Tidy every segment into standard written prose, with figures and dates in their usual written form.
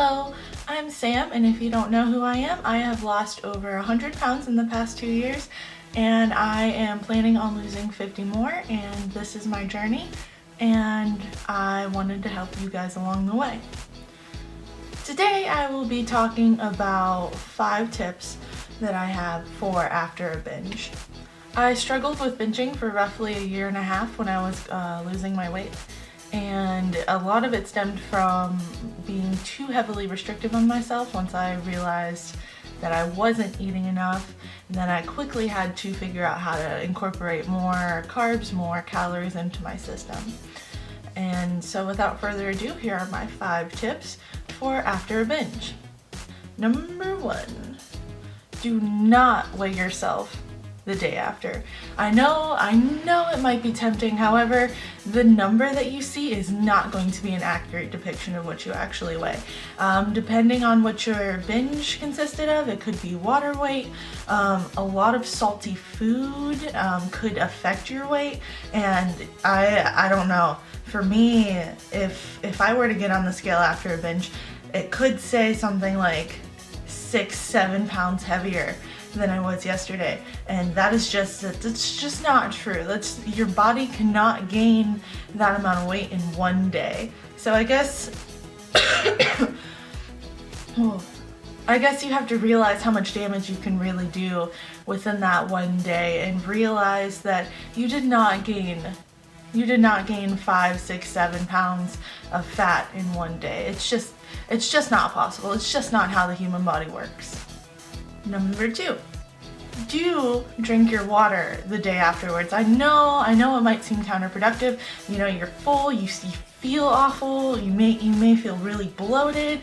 Hello, I'm Sam, and if you don't know who I am, I have lost over 100 pounds in the past 2 years, and I am planning on losing 50 more, and this is my journey, and I wanted to help you guys along the way. Today I will be talking about 5 tips that I have for after a binge. I struggled with binging for roughly a year and a half when I was losing my weight. And a lot of it stemmed from being too heavily restrictive on myself once I realized that I wasn't eating enough. And then I quickly had to figure out how to incorporate more carbs, more calories into my system. And so without further ado, here are my 5 tips for after a binge. Number 1, do not weigh yourself the day after. I know it might be tempting, however, the number that you see is not going to be an accurate depiction of what you actually weigh. Depending on what your binge consisted of, it could be water weight, a lot of salty food could affect your weight, and I don't know. For me, if I were to get on the scale after a binge, it could say something like 6-7 pounds heavier than I was yesterday, and that's just not true. Your body cannot gain that amount of weight in one day. So I guess I guess you have to realize how much damage you can really do within that one day, and realize that you did not gain 5, 6, 7 pounds of fat in one day. It's just not possible. It's just not how the human body works. Number 2, do drink your water the day afterwards. I know it might seem counterproductive. You know, you're full, you feel awful, you may feel really bloated,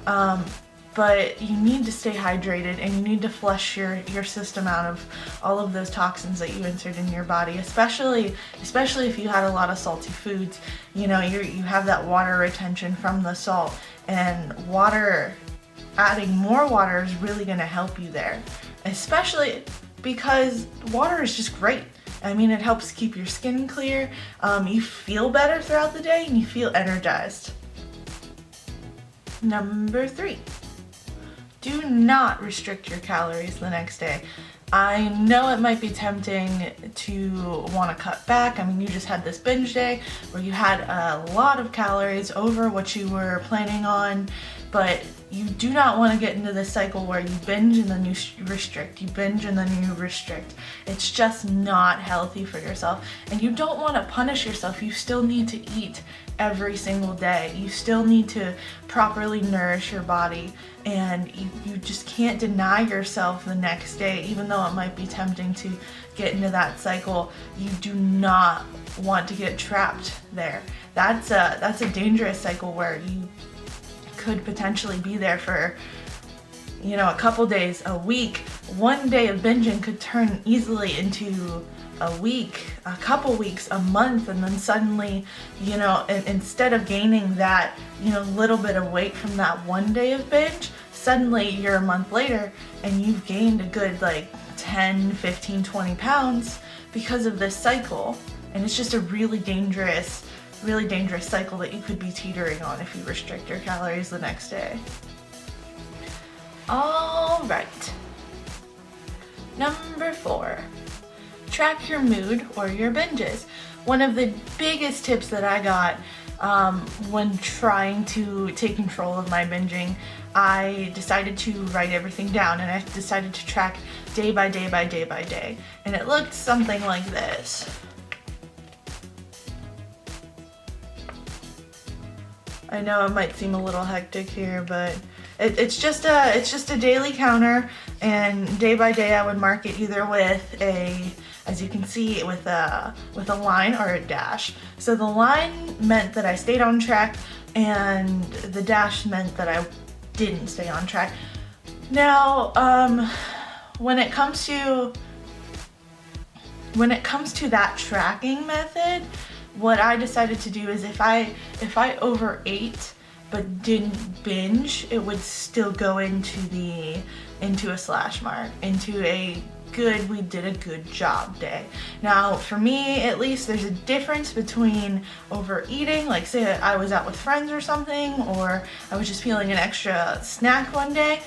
but you need to stay hydrated, and you need to flush your system out of all of those toxins that you entered in your body, especially if you had a lot of salty foods. You know, you have that water retention from the salt, and adding more water is really going to help you there, especially because water is just great. I mean, it helps keep your skin clear, you feel better throughout the day, and you feel energized. Number 3, do not restrict your calories the next day. I know it might be tempting to want to cut back. I mean, you just had this binge day where you had a lot of calories over what you were planning on, but you do not want to get into this cycle where you binge and then you restrict, you binge and then you restrict. It's just not healthy for yourself, and you don't want to punish yourself. You still need to eat every single day. You still need to properly nourish your body, and you just can't deny yourself the next day, even though it might be tempting to get into that cycle. You do not want to get trapped there. That's a dangerous cycle where you could potentially be there for, you know, a couple days, a week. One day of binging could turn easily into a week, a couple weeks, a month, and then suddenly, you know, instead of gaining that, you know, little bit of weight from that one day of binge, suddenly you're a month later and you've gained a good like 10, 15, 20 pounds because of this cycle. And it's just a really dangerous cycle that you could be teetering on if you restrict your calories the next day. All right. Number 4, track your mood or your binges. One of the biggest tips that I got when trying to take control of my binging, I decided to write everything down, and I decided to track day by day by day by day. And it looked something like this. I know it might seem a little hectic here, but it's just a daily counter, and day by day I would mark it either with as you can see, with a line or a dash. So the line meant that I stayed on track, and the dash meant that I didn't stay on track. Now, when it comes to that tracking method, what I decided to do is if I overate but didn't binge, it would still go into a slash mark, into a good, we did a good job day. Now, for me, at least, there's a difference between overeating, like say I was out with friends or something, or I was just feeling an extra snack one day,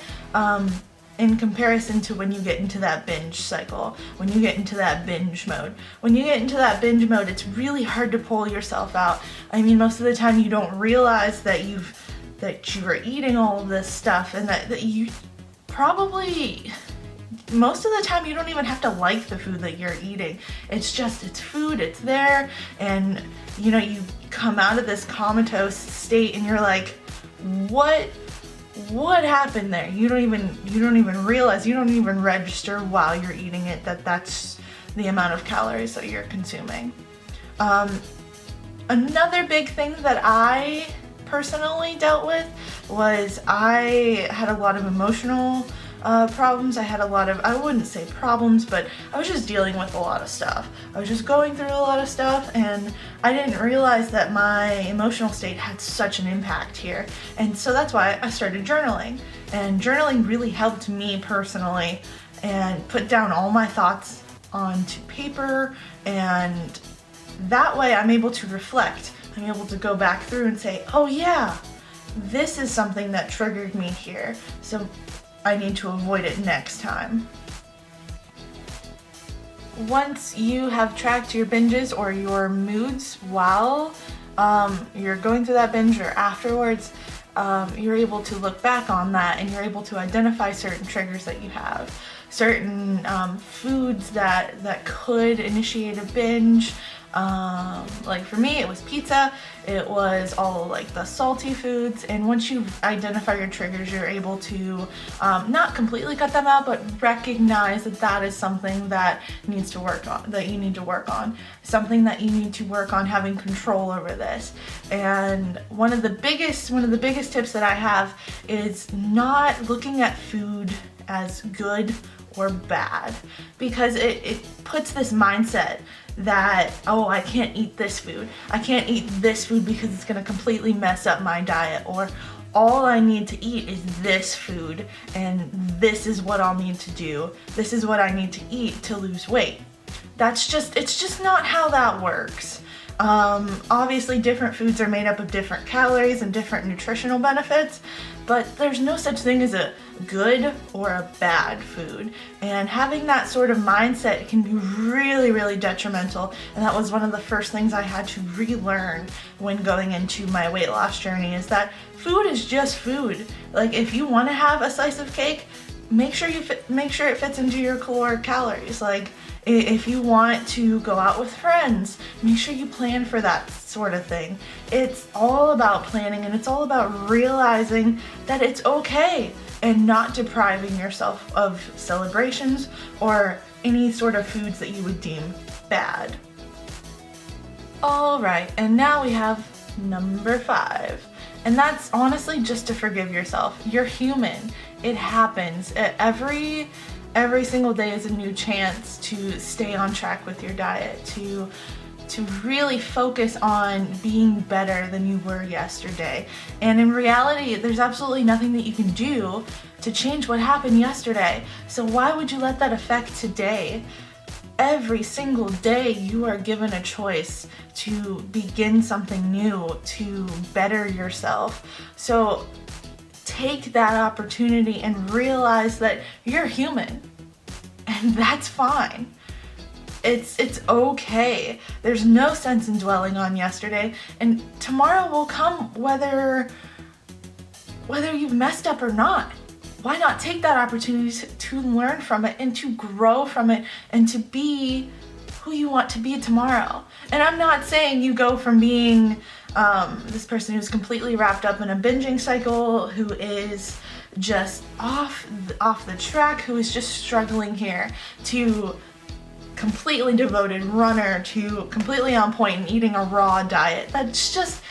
in comparison to when you get into that binge cycle, when you get into that binge mode. When you get into that binge mode, it's really hard to pull yourself out. I mean, most of the time you don't realize that you are eating all of this stuff, and that you probably, most of the time you don't even have to like the food that you're eating. It's food, it's there, and you know, you come out of this comatose state and you're like, what happened there? You don't even realize, you don't even register while you're eating it that that's the amount of calories that you're consuming. Another big thing that I personally dealt with was I had a lot of emotional problems. I had a lot of, I wouldn't say problems, but I was just dealing with a lot of stuff. I was just going through a lot of stuff, and I didn't realize that my emotional state had such an impact here. And so that's why I started journaling. And journaling really helped me personally, and put down all my thoughts onto paper, and that way I'm able to reflect. I'm able to go back through and say, oh yeah, this is something that triggered me here, so I need to avoid it next time. Once you have tracked your binges or your moods while you're going through that binge or afterwards, you're able to look back on that, and you're able to identify certain triggers that you have, certain foods that could initiate a binge. Like for me, it was pizza, it was all like the salty foods, and once you identify your triggers, you're able to not completely cut them out, but recognize that that is something that needs to work on, that you need to work on, something that you need to work on having control over this. And one of the biggest tips that I have is not looking at food as good or bad, because it puts this mindset that, oh, I can't eat this food. I can't eat this food because it's gonna completely mess up my diet, or all I need to eat is this food, and this is what I'll need to do. This is what I need to eat to lose weight. It's just not how that works. Obviously different foods are made up of different calories and different nutritional benefits, but there's no such thing as a good or a bad food. And having that sort of mindset can be really, really detrimental. And that was one of the first things I had to relearn when going into my weight loss journey, is that food is just food. Like, if you want to have a slice of cake, make sure it fits into your caloric calories. Like, if you want to go out with friends, make sure you plan for that sort of thing. It's all about planning, and it's all about realizing that it's okay and not depriving yourself of celebrations or any sort of foods that you would deem bad. Alright, and now we have number 5. And that's honestly just to forgive yourself. You're human. It happens. Every single day is a new chance to stay on track with your diet, to really focus on being better than you were yesterday. And in reality, there's absolutely nothing that you can do to change what happened yesterday. So why would you let that affect today? Every single day you are given a choice to begin something new, to better yourself. So take that opportunity and realize that you're human, and that's fine. It's okay. There's no sense in dwelling on yesterday, and tomorrow will come whether you've messed up or not. Why not take that opportunity to learn from it and to grow from it and to be who you want to be tomorrow? And I'm not saying you go from being this person who's completely wrapped up in a binging cycle, who is just off the track, who is just struggling here, to completely devoted runner, to completely on point and eating a raw diet. It's just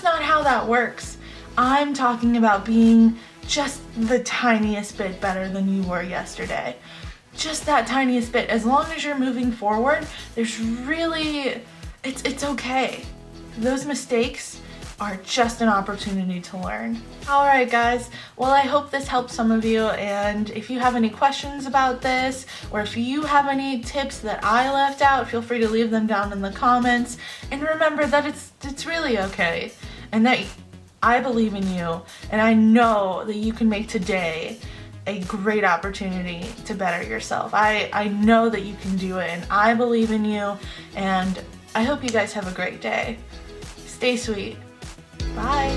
not how that works. I'm talking about being just the tiniest bit better than you were yesterday. Just that tiniest bit. As long as you're moving forward, there's really, it's okay. Those mistakes are just an opportunity to learn. Alright guys, well I hope this helped some of you, and if you have any questions about this, or if you have any tips that I left out, feel free to leave them down in the comments. And remember that it's really okay, and that I believe in you, and I know that you can make today a great opportunity to better yourself. I know that you can do it, and I believe in you, and I hope you guys have a great day. Stay sweet. Bye.